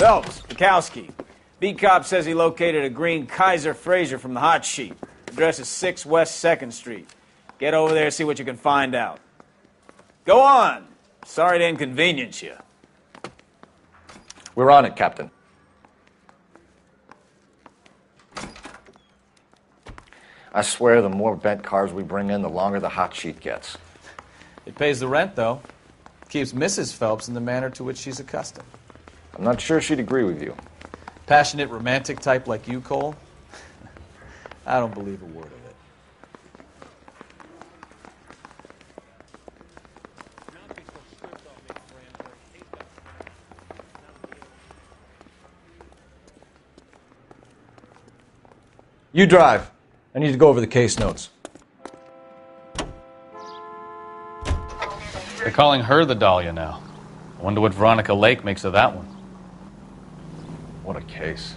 Phelps, Bukowski. Beat cop says he located a green Kaiser Fraser from the hot sheet. Address is 6 West 2nd Street. Get over there, see what you can find out. Go on. Sorry to inconvenience you. We're on it, Captain. I swear the more bent cars we bring in, the longer the hot sheet gets. It pays the rent, though. Keeps Mrs. Phelps in the manner to which she's accustomed. I'm not sure she'd agree with you. Passionate, romantic type like you, Cole? I don't believe a word of it. You drive. I need to go over the case notes. They're calling her the Dahlia now. I wonder what Veronica Lake makes of that one. What a case.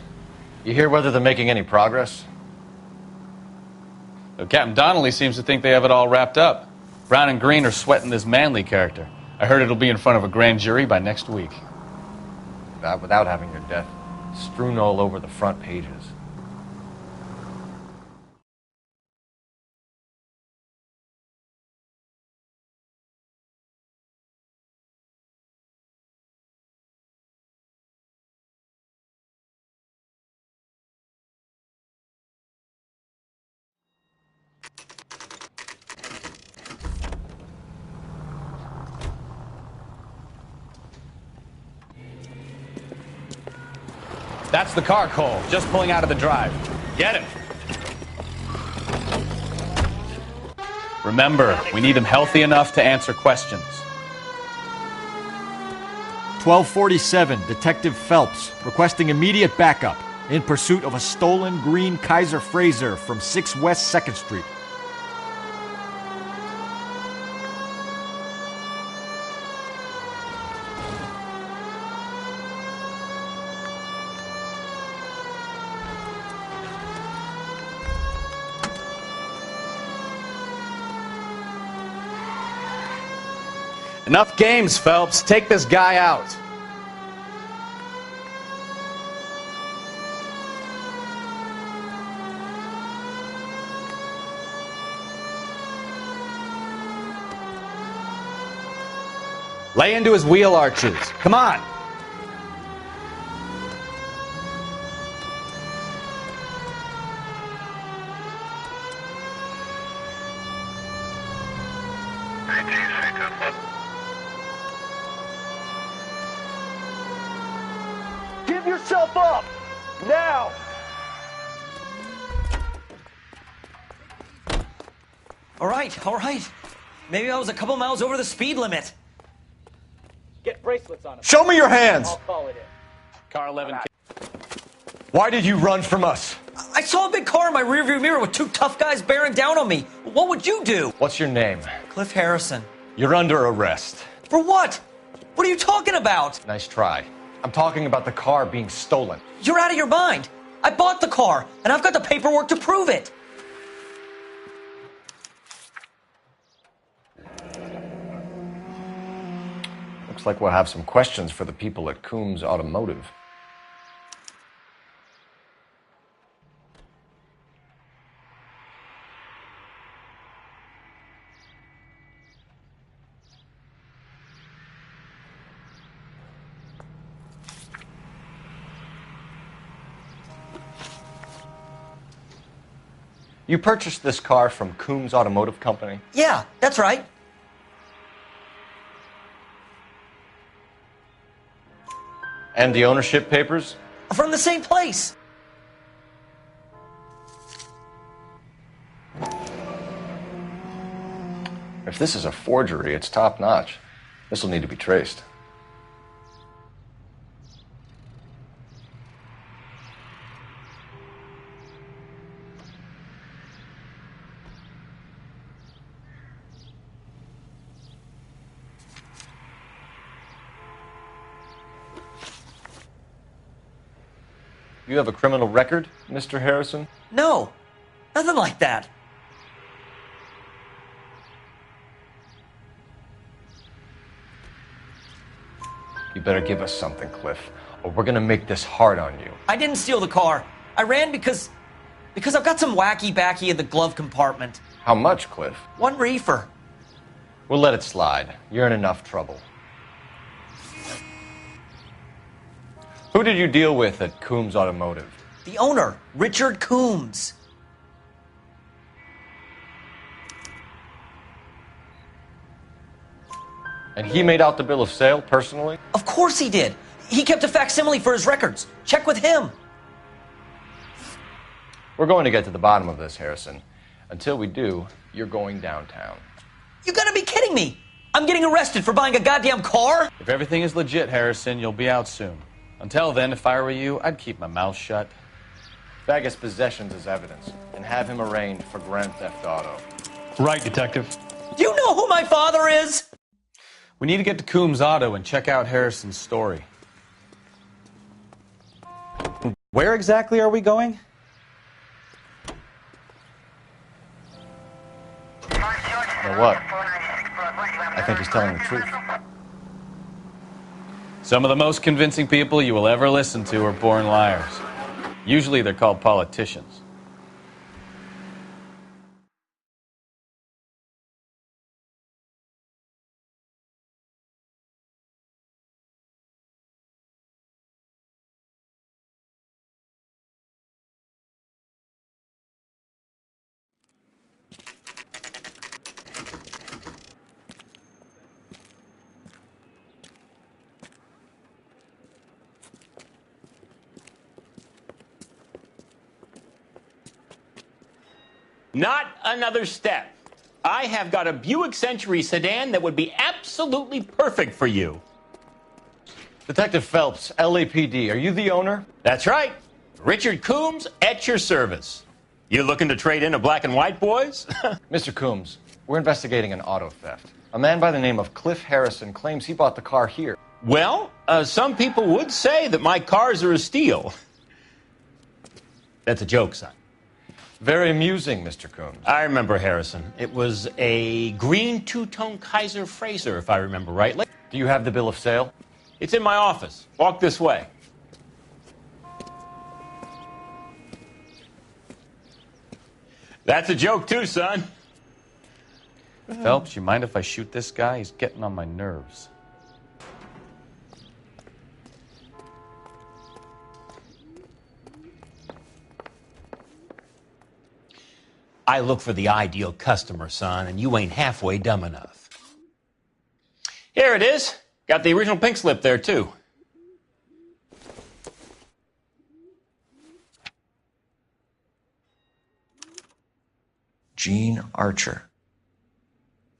You hear whether they're making any progress? Well, Captain Donnelly seems to think they have it all wrapped up. Brown and Green are sweating this Manley character. I heard it'll be in front of a grand jury by next week. That without having your death strewn all over the front pages. That's the car, Cole. Just pulling out of the drive. Get him. Remember, we need him healthy enough to answer questions. 1247, Detective Phelps, requesting immediate backup in pursuit of a stolen green Kaiser Fraser from 6 West 2nd Street. Enough games, Phelps. Take this guy out. Lay into his wheel arches. Come on. Give yourself up! Now! All right. Maybe I was a couple miles over the speed limit. Get bracelets on him. Show me your hands! I'll call it in. Car 11. Why did you run from us? I saw a big car in my rearview mirror with two tough guys bearing down on me. What would you do? What's your name? Cliff Harrison. You're under arrest. For what? What are you talking about? Nice try. I'm talking about the car being stolen. You're out of your mind. I bought the car, and I've got the paperwork to prove it. Looks like we'll have some questions for the people at Coombs Automotive. You purchased this car from Coombs Automotive Company? Yeah, that's right. And the ownership papers? From the same place. If this is a forgery, it's top-notch. This will need to be traced. You have a criminal record, Mr. Harrison? No, nothing like that. You better give us something, Cliff, or we're gonna make this hard on you. I didn't steal the car. I ran because I've got some wacky backy in the glove compartment. How much, Cliff? 1 reefer. We'll let it slide. You're in enough trouble. Who did you deal with at Coombs Automotive? The owner, Richard Coombs. And he made out the bill of sale personally? Of course he did. He kept a facsimile for his records. Check with him. We're going to get to the bottom of this, Harrison. Until we do, you're going downtown. You gotta be kidding me. I'm getting arrested for buying a goddamn car? If everything is legit, Harrison, you'll be out soon. Until then, if I were you, I'd keep my mouth shut. Bag his possessions as evidence and have him arraigned for grand theft auto. Right, Detective. Do you know who my father is? We need to get to Coombs Auto and check out Harrison's story. Where exactly are we going? You know what? I think he's telling the truth. Some of the most convincing people you will ever listen to are born liars. Usually they're called politicians. Not another step. I have got a Buick Century sedan that would be absolutely perfect for you. Detective Phelps, LAPD, are you the owner? That's right. Richard Coombs at your service. You looking to trade in a black and white, boys? Mr. Coombs, we're investigating an auto theft. A man by the name of Cliff Harrison claims he bought the car here. Well, some people would say that my cars are a steal. That's a joke, son. Very amusing, Mr. Coombs. I remember Harrison. It was a green two-tone Kaiser Frazer, if I remember rightly. Do you have the bill of sale? It's in my office. Walk this way. That's a joke too, son. Phelps, you mind if I shoot this guy? He's getting on my nerves. I look for the ideal customer, son, and you ain't halfway dumb enough. Here it is. Got the original pink slip there, too. Gene Archer,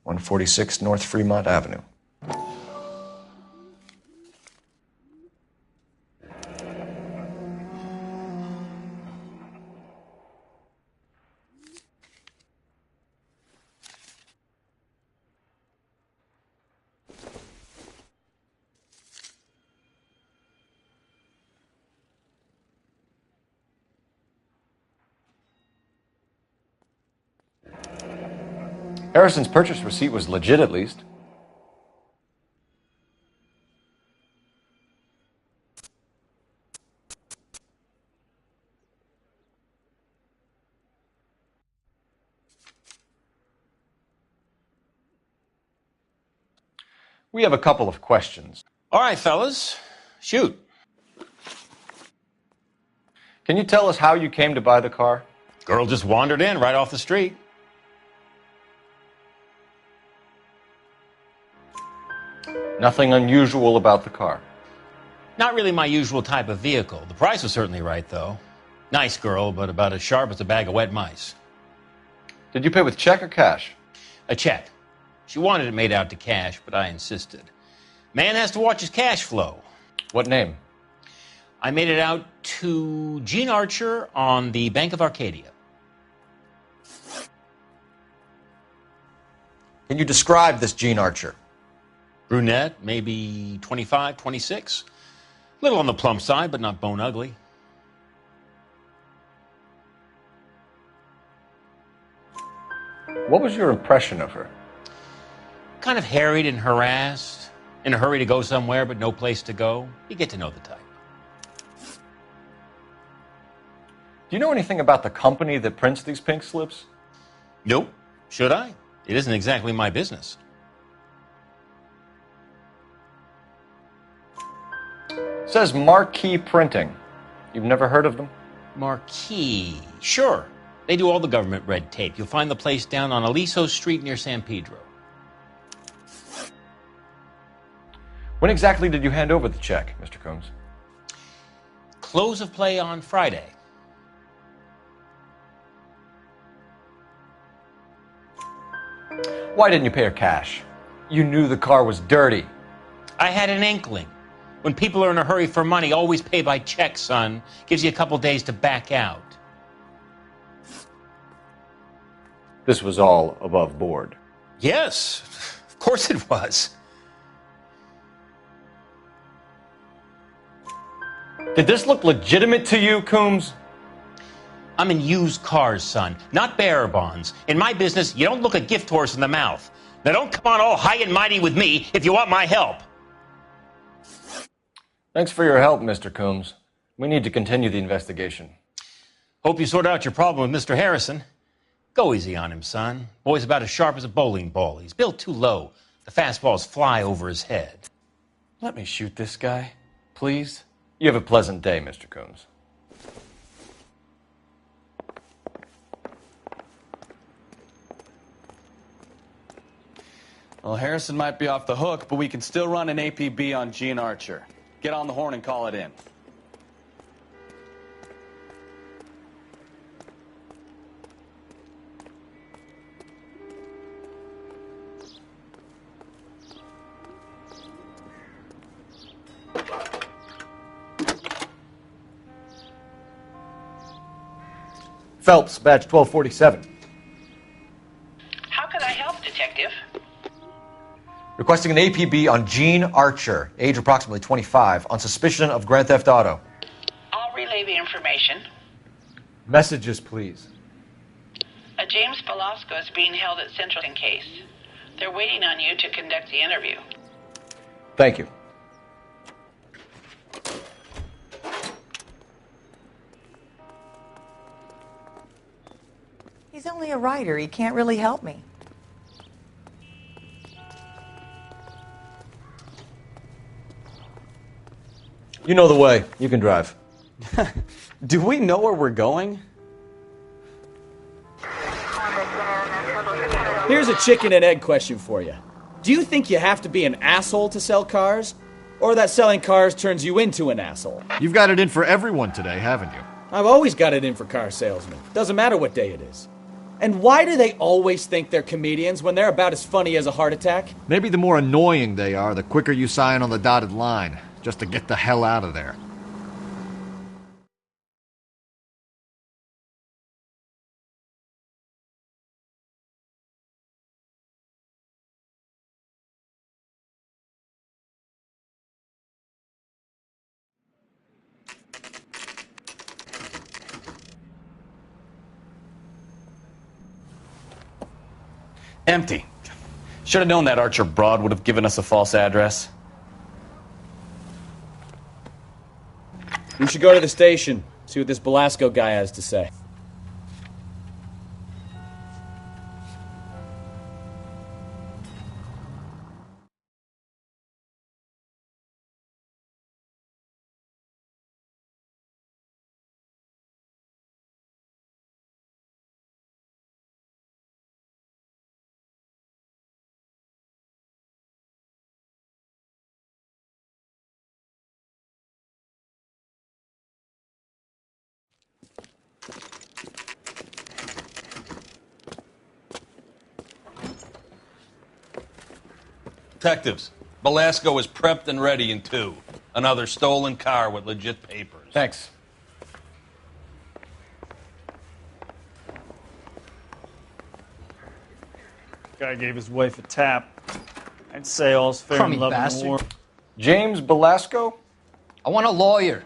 146 North Fremont Avenue. Harrison's purchase receipt was legit, at least. We have a couple of questions. All right, fellas. Shoot. Can you tell us how you came to buy the car? Girl just wandered in right off the street. Nothing unusual about the car. Not really my usual type of vehicle. The price was certainly right, though. Nice girl, but about as sharp as a bag of wet mice. Did you pay with check or cash? A check. She wanted it made out to cash, but I insisted. Man has to watch his cash flow. What name? I made it out to Gene Archer on the Bank of Arcadia. Can you describe this Gene Archer? Brunette, maybe 25, 26. Little on the plump side, but not bone ugly. What was your impression of her? Kind of harried and harassed. In a hurry to go somewhere but no place to go? You get to know the type. Do you know anything about the company that prints these pink slips? Nope. Should I? It isn't exactly my business. It says Marquee Printing. You've never heard of them? Marquee. Sure. They do all the government red tape. You'll find the place down on Aliso Street near San Pedro. When exactly did you hand over the check, Mr. Coombs? Close of play on Friday. Why didn't you pay her cash? You knew the car was dirty. I had an inkling. When people are in a hurry for money, always pay by check, son. Gives you a couple days to back out. This was all above board. Yes, of course it was. Did this look legitimate to you, Coombs? I'm in used cars, son, not bearer bonds. In my business, you don't look a gift horse in the mouth. Now don't come on all high and mighty with me if you want my help. Thanks for your help, Mr. Coombs. We need to continue the investigation. Hope you sort out your problem with Mr. Harrison. Go easy on him, son. Boy's about as sharp as a bowling ball. He's built too low. The fastballs fly over his head. Let me shoot this guy, please. You have a pleasant day, Mr. Coombs. Well, Harrison might be off the hook, but we can still run an APB on Gene Archer. Get on the horn and call it in. Phelps, badge 1247. How can I help, Detective? Requesting an APB on Gene Archer, age approximately 25, on suspicion of grand theft auto. I'll relay the information. Messages, please. A James Velasco is being held at Central in case. They're waiting on you to conduct the interview. Thank you. He's only a writer. He can't really help me. You know the way. You can drive. Do we know where we're going? Here's a chicken and egg question for you. Do you think you have to be an asshole to sell cars? Or that selling cars turns you into an asshole? You've got it in for everyone today, haven't you? I've always got it in for car salesmen. Doesn't matter what day it is. And why do they always think they're comedians when they're about as funny as a heart attack? Maybe the more annoying they are, the quicker you sign on the dotted line, just to get the hell out of there. Empty. Should have known that Archer broad would have given us a false address. We should go to the station, see what this Velasco guy has to say. Detectives, Velasco is prepped and ready in 2. Another stolen car with legit papers. Thanks. Guy gave his wife a tap. I'd say all's fair Crummy in love and bastard. war. James Velasco? I want a lawyer.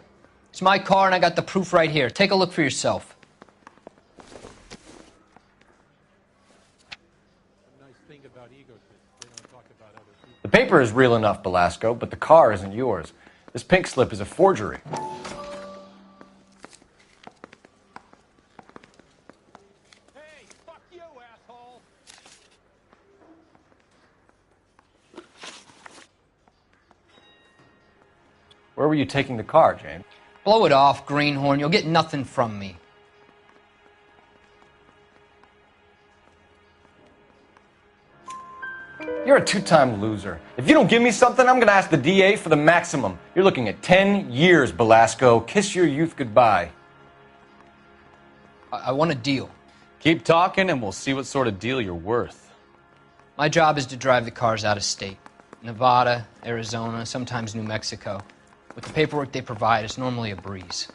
It's my car and I got the proof right here. Take a look for yourself. The paper is real enough, Belasco, but the car isn't yours. This pink slip is a forgery. Hey, fuck you, asshole! Where were you taking the car, James? Blow it off, greenhorn. You'll get nothing from me. You're a two-time loser. If you don't give me something, I'm going to ask the DA for the maximum. You're looking at 10 years, Belasco. Kiss your youth goodbye. I want a deal. Keep talking and we'll see what sort of deal you're worth. My job is to drive the cars out of state. Nevada, Arizona, sometimes New Mexico. With the paperwork they provide, it's normally a breeze.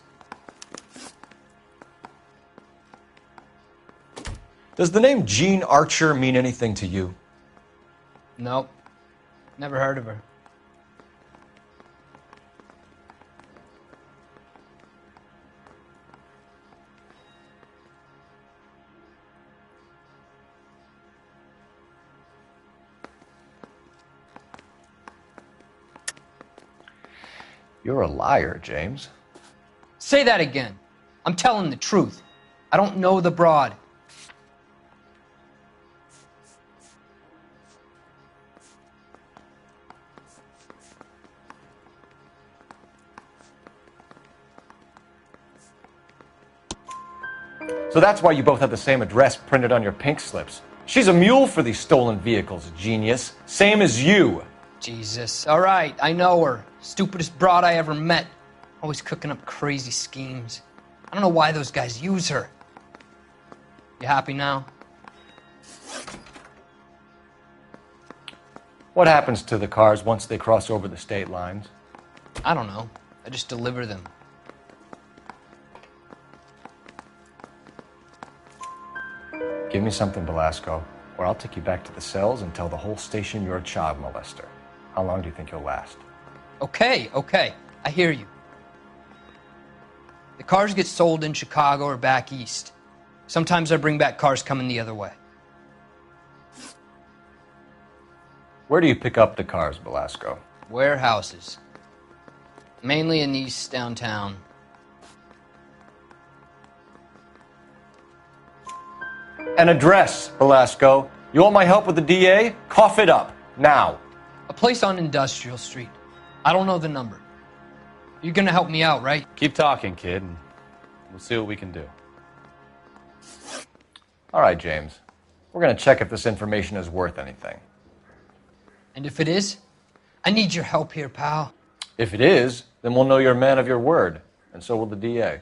Does the name Jean Archer mean anything to you? Nope. Never heard of her. You're a liar, James. Say that again. I'm telling the truth. I don't know the broad. So that's why you both have the same address printed on your pink slips. She's a mule for these stolen vehicles, genius. Same as you. Jesus. All right, I know her. Stupidest broad I ever met. Always cooking up crazy schemes. I don't know why those guys use her. You happy now? What happens to the cars once they cross over the state lines? I don't know. I just deliver them. Give me something, Belasco, or I'll take you back to the cells and tell the whole station you're a child molester. How long do you think you'll last? Okay. I hear you. The cars get sold in Chicago or back east. Sometimes I bring back cars coming the other way. Where do you pick up the cars, Belasco? Warehouses. Mainly in East downtown. An address, Belasco. You want my help with the DA? Cough it up, now. A place on Industrial Street. I don't know the number. You're gonna help me out, right? Keep talking, kid, and we'll see what we can do. All right, James. We're going to check if this information is worth anything. And if it is, I need your help here, pal. If it is, then we'll know you're a man of your word, and so will the DA.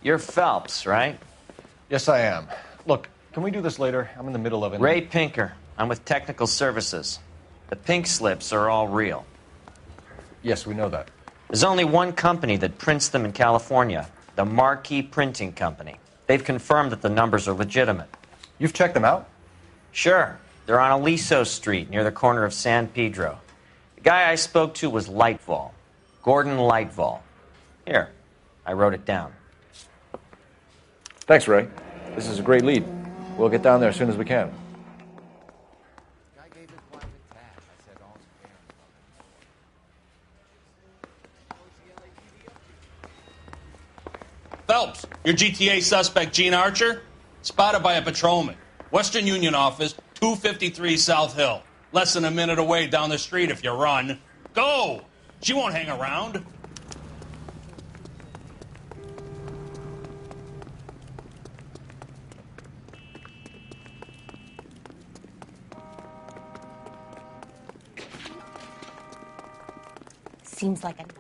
You're Phelps, right? Yes, I am. Look, can we do this later? I'm in the middle of it. Ray Pinker. I'm with Technical Services. The pink slips are all real. Yes, we know that. There's only one company that prints them in California, the Marquee Printing Company. They've confirmed that the numbers are legitimate. You've checked them out? Sure. They're on Aliso Street, near the corner of San Pedro. The guy I spoke to was Lightval. Gordon Lightval. Here, I wrote it down. Thanks, Ray. This is a great lead. We'll get down there as soon as we can. Phelps, your GTA suspect, Gene Archer, spotted by a patrolman. Western Union office, 253 South Hill. Less than a minute away down the street if you run. Go! She won't hang around. Seems like a nice.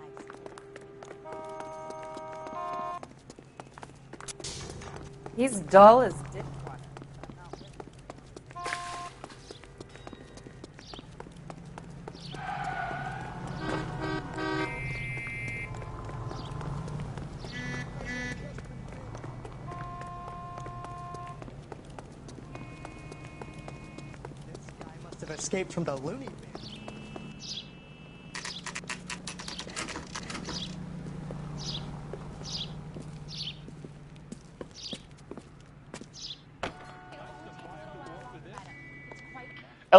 He's dull as dishwater. This guy must have escaped from the loony bin.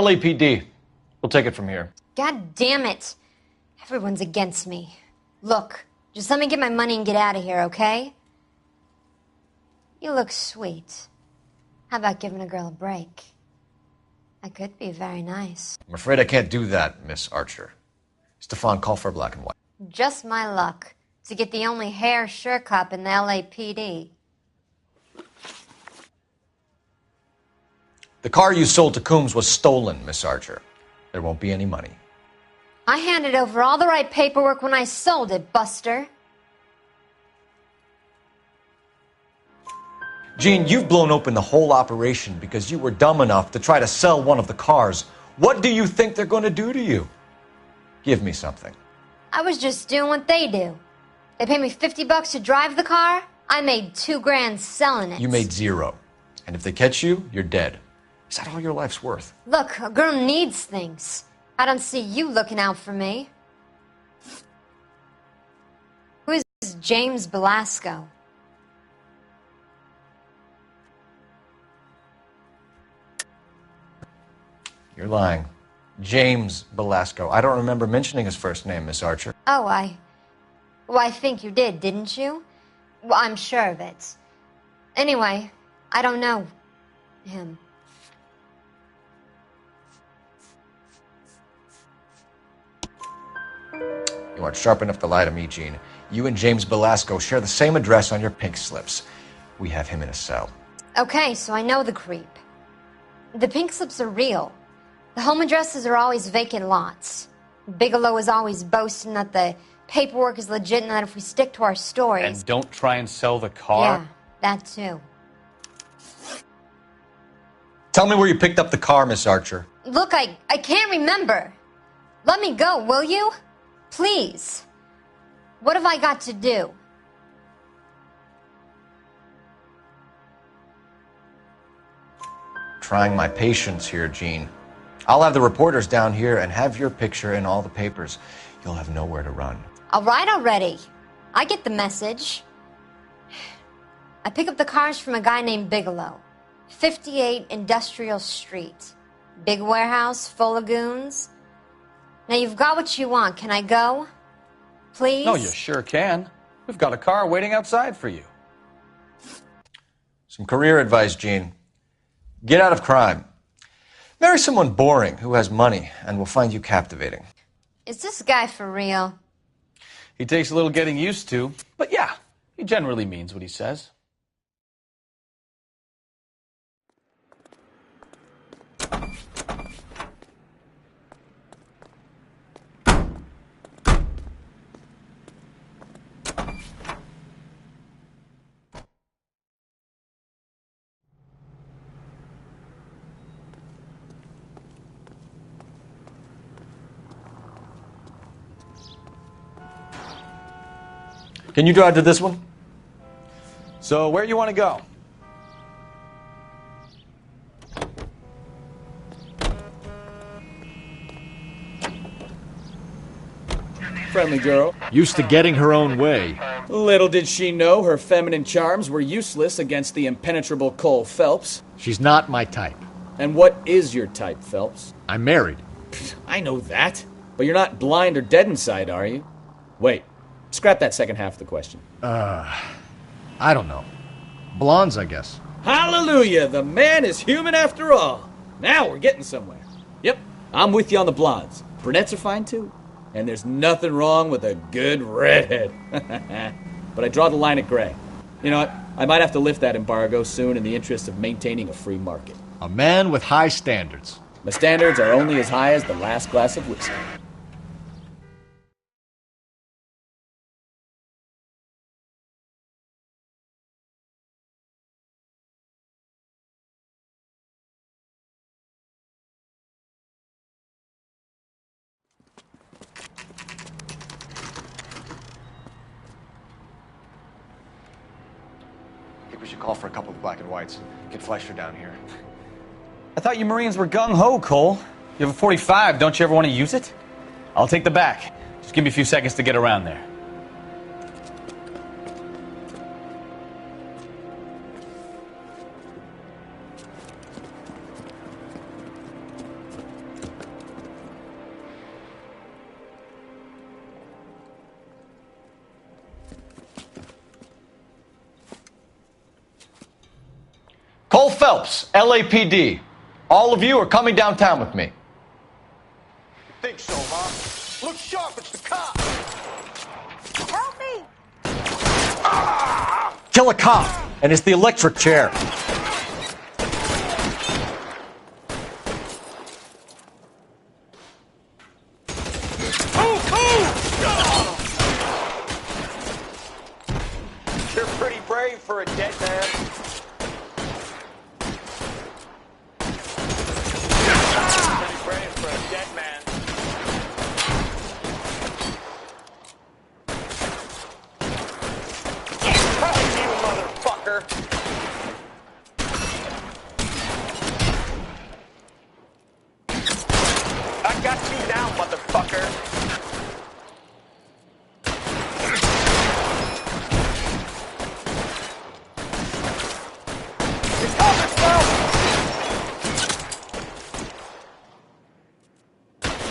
LAPD. We'll take it from here. God damn it. Everyone's against me. Look, just let me get my money and get out of here, okay? You look sweet. How about giving a girl a break? I could be very nice. I'm afraid I can't do that, Miss Archer. Stefan, call for black and white. Just my luck to get the only hair sure cop in the LAPD. The car you sold to Coombs was stolen, Miss Archer. There won't be any money. I handed over all the right paperwork when I sold it, Buster. Jean, you've blown open the whole operation because you were dumb enough to try to sell one of the cars. What do you think they're going to do to you? Give me something. I was just doing what they do. They paid me $50 to drive the car. I made $2,000 selling it. You made $0. And if they catch you, you're dead. Is that all your life's worth? Look, a girl needs things. I don't see you looking out for me. Who is James Belasco? You're lying. James Belasco. I don't remember mentioning his first name, Miss Archer. Oh, I think you did, didn't you? Well, I'm sure of it. Anyway, I don't know him. You aren't sharp enough to lie to me, Jean. You and James Belasco share the same address on your pink slips. We have him in a cell. Okay, so I know the creep. The pink slips are real. The home addresses are always vacant lots. Bigelow is always boasting that the paperwork is legit and that if we stick to our stories... And don't try and sell the car? Yeah, that too. Tell me where you picked up the car, Miss Archer. Look, I can't remember. Let me go, will you? Please. What have I got to do? Trying my patience here, Jean. I'll have the reporters down here and have your picture in all the papers. You'll have nowhere to run. All right already. I get the message. I pick up the cars from a guy named Bigelow. 58 Industrial Street. Big warehouse, full of goons. Now you've got what you want. Can I go? Please? No, you sure can. We've got a car waiting outside for you. Some career advice, Jean. Get out of crime. Marry someone boring who has money and will find you captivating. Is this guy for real? He takes a little getting used to, but yeah, he generally means what he says. Can you drive to this one? So where you want to go? Friendly girl. Used to getting her own way. Little did she know her feminine charms were useless against the impenetrable Cole Phelps. She's not my type. And what is your type, Phelps? I'm married. I know that. But you're not blind or dead inside, are you? Wait. Scrap that second half of the question. I don't know. Blondes, I guess. Hallelujah! The man is human after all. Now we're getting somewhere. Yep, I'm with you on the blondes. Brunettes are fine too. And there's nothing wrong with a good redhead. But I draw the line at gray. You know what? I might have to lift that embargo soon in the interest of maintaining a free market. A man with high standards. My standards are only as high as the last glass of whiskey. I think we should call for a couple of black and whites and get Fleischer down here. I thought you Marines were gung-ho, Cole. You have a 45, don't you ever want to use it? I'll take the back. Just give me a few seconds to get around there. Phelps, LAPD. All of you are coming downtown with me. Think so, huh? Look sharp, it's the cop. Help me! Kill a cop, and it's the electric chair. You're pretty brave for a dead man. Pretty brave for a dead man. Hey, you motherfucker! I got you now, motherfucker!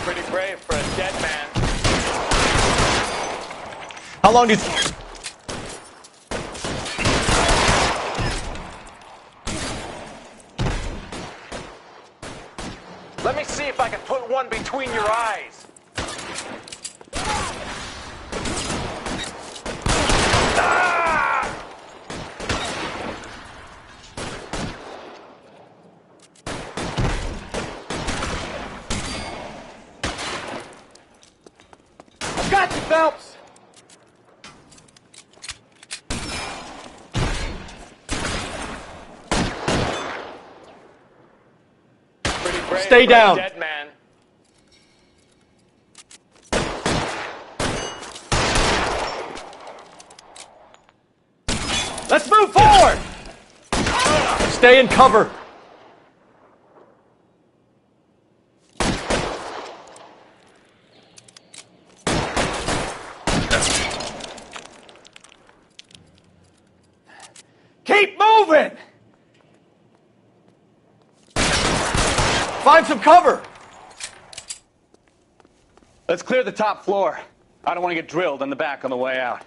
Pretty brave for a dead man. How long do you... Let me see if I can put one between your eyes. Ah! I got you, Phelps. Pretty brave Stay for down. a dead man. Let's move forward! Stay in cover. Keep moving! Find some cover. Let's clear the top floor. I don't want to get drilled in the back on the way out.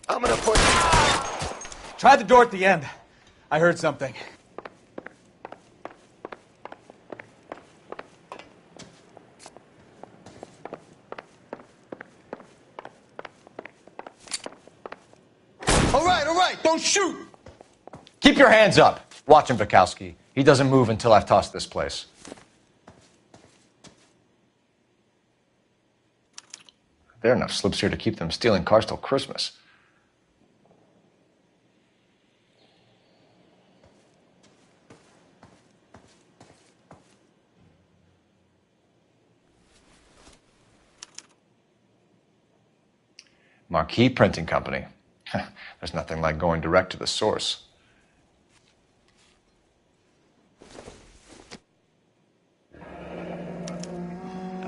I'm gonna put... Try the door at the end. I heard something. All right, don't shoot! Keep your hands up. Watch him, Bukowski. He doesn't move until I've tossed this place. There are enough slips here to keep them stealing cars till Christmas. Marquee Printing Company. There's nothing like going direct to the source. A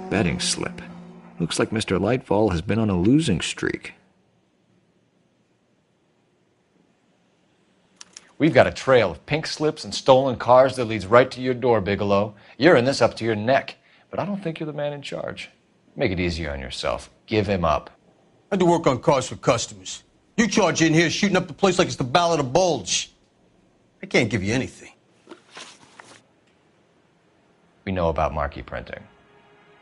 betting slip. Looks like Mr. Lightfall has been on a losing streak. We've got a trail of pink slips and stolen cars that leads right to your door, Bigelow. You're in this up to your neck, but I don't think you're the man in charge. Make it easier on yourself. Give him up. I do work on cars for customers. You charge in here shooting up the place like it's the Ballad of Bulge. I can't give you anything. We know about marquee printing.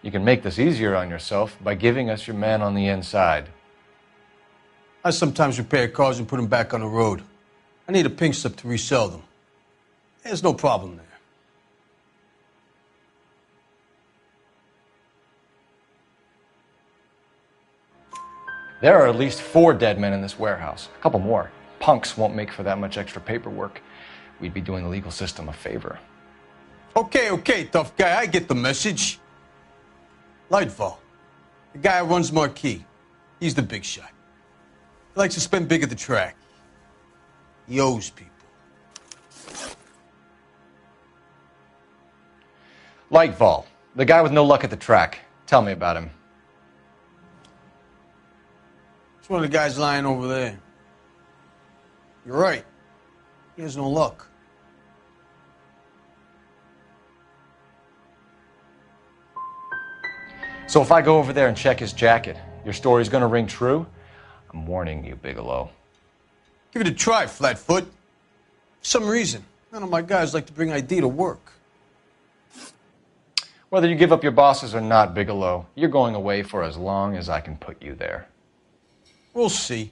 You can make this easier on yourself by giving us your man on the inside. I sometimes repair cars and put them back on the road. I need a pink slip to resell them. There's no problem there. There are at least 4 dead men in this warehouse. A couple more. Punks won't make for that much extra paperwork. We'd be doing the legal system a favor. Okay, tough guy. I get the message. Lightfall, the guy who runs Marquee. He's the big shot. He likes to spend big at the track. He owes people. Lightfall, the guy with no luck at the track. Tell me about him. one of the guys lying over there. You're right. He has no luck. So if I go over there and check his jacket, your story's gonna ring true? I'm warning you, Bigelow. Give it a try, Flatfoot. For some reason, none of my guys like to bring ID to work. Whether you give up your bosses or not, Bigelow, you're going away for as long as I can put you there. We'll see.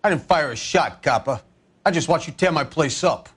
I didn't fire a shot, copper. I just watched you tear my place up.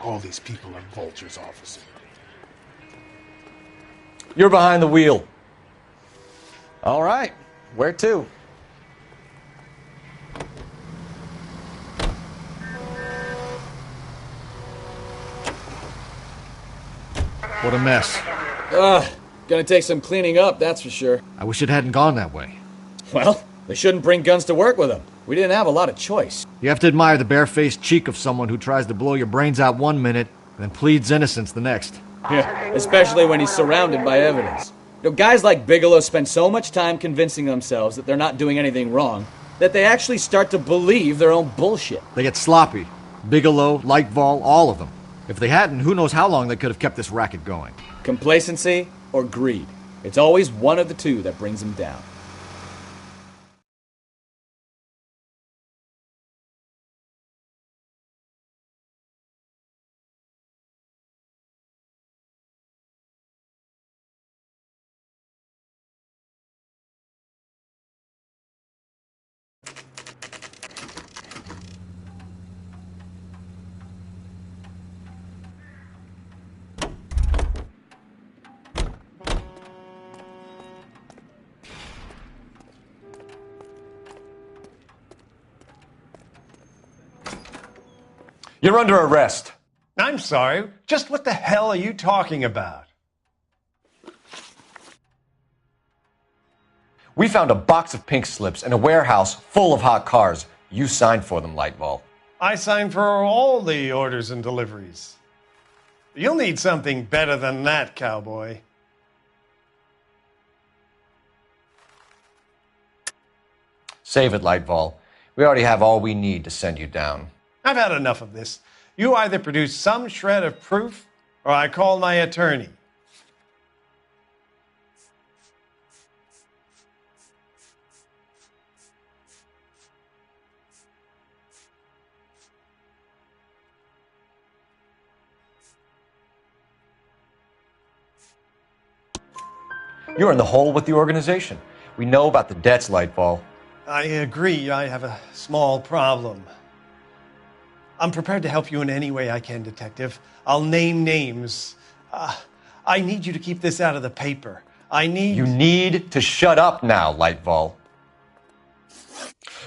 All these people in Vulture's office. You're behind the wheel. All right. Where to? What a mess. Gonna take some cleaning up, that's for sure. I wish it hadn't gone that way. Well, they shouldn't bring guns to work with them. We didn't have a lot of choice. You have to admire the barefaced cheek of someone who tries to blow your brains out one minute and then pleads innocence the next. Yeah, especially when he's surrounded by evidence. You know, guys like Bigelow spend so much time convincing themselves that they're not doing anything wrong that they actually start to believe their own bullshit. They get sloppy. Bigelow, Lightval, all of them. If they hadn't, who knows how long they could have kept this racket going. Complacency or greed. It's always one of the two that brings them down. You're under arrest. I'm sorry. Just what the hell are you talking about? We found a box of pink slips in a warehouse full of hot cars. You signed for them, Lightval. I signed for all the orders and deliveries. You'll need something better than that, cowboy. Save it, Lightval. We already have all we need to send you down. I've had enough of this. You either produce some shred of proof, or I call my attorney. You're in the hole with the organization. We know about the debts, Lightval. I agree. I have a small problem. I'm prepared to help you in any way I can, Detective. I'll name names. I need you to keep this out of the paper. You need to shut up now, Lightval.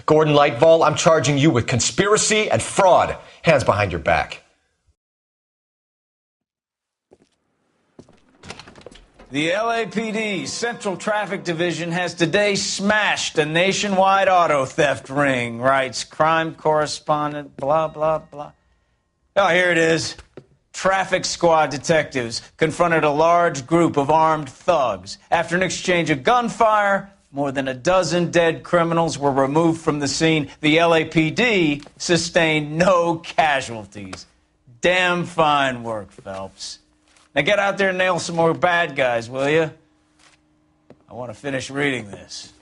Gordon Lightval, I'm charging you with conspiracy and fraud. Hands behind your back. The LAPD Central Traffic Division has today smashed a nationwide auto theft ring, writes crime correspondent, blah, blah, blah. Oh, here it is. Traffic squad detectives confronted a large group of armed thugs. After an exchange of gunfire, more than a dozen dead criminals were removed from the scene. The LAPD sustained no casualties. Damn fine work, Phelps. Now get out there and nail some more bad guys, will you? I want to finish reading this.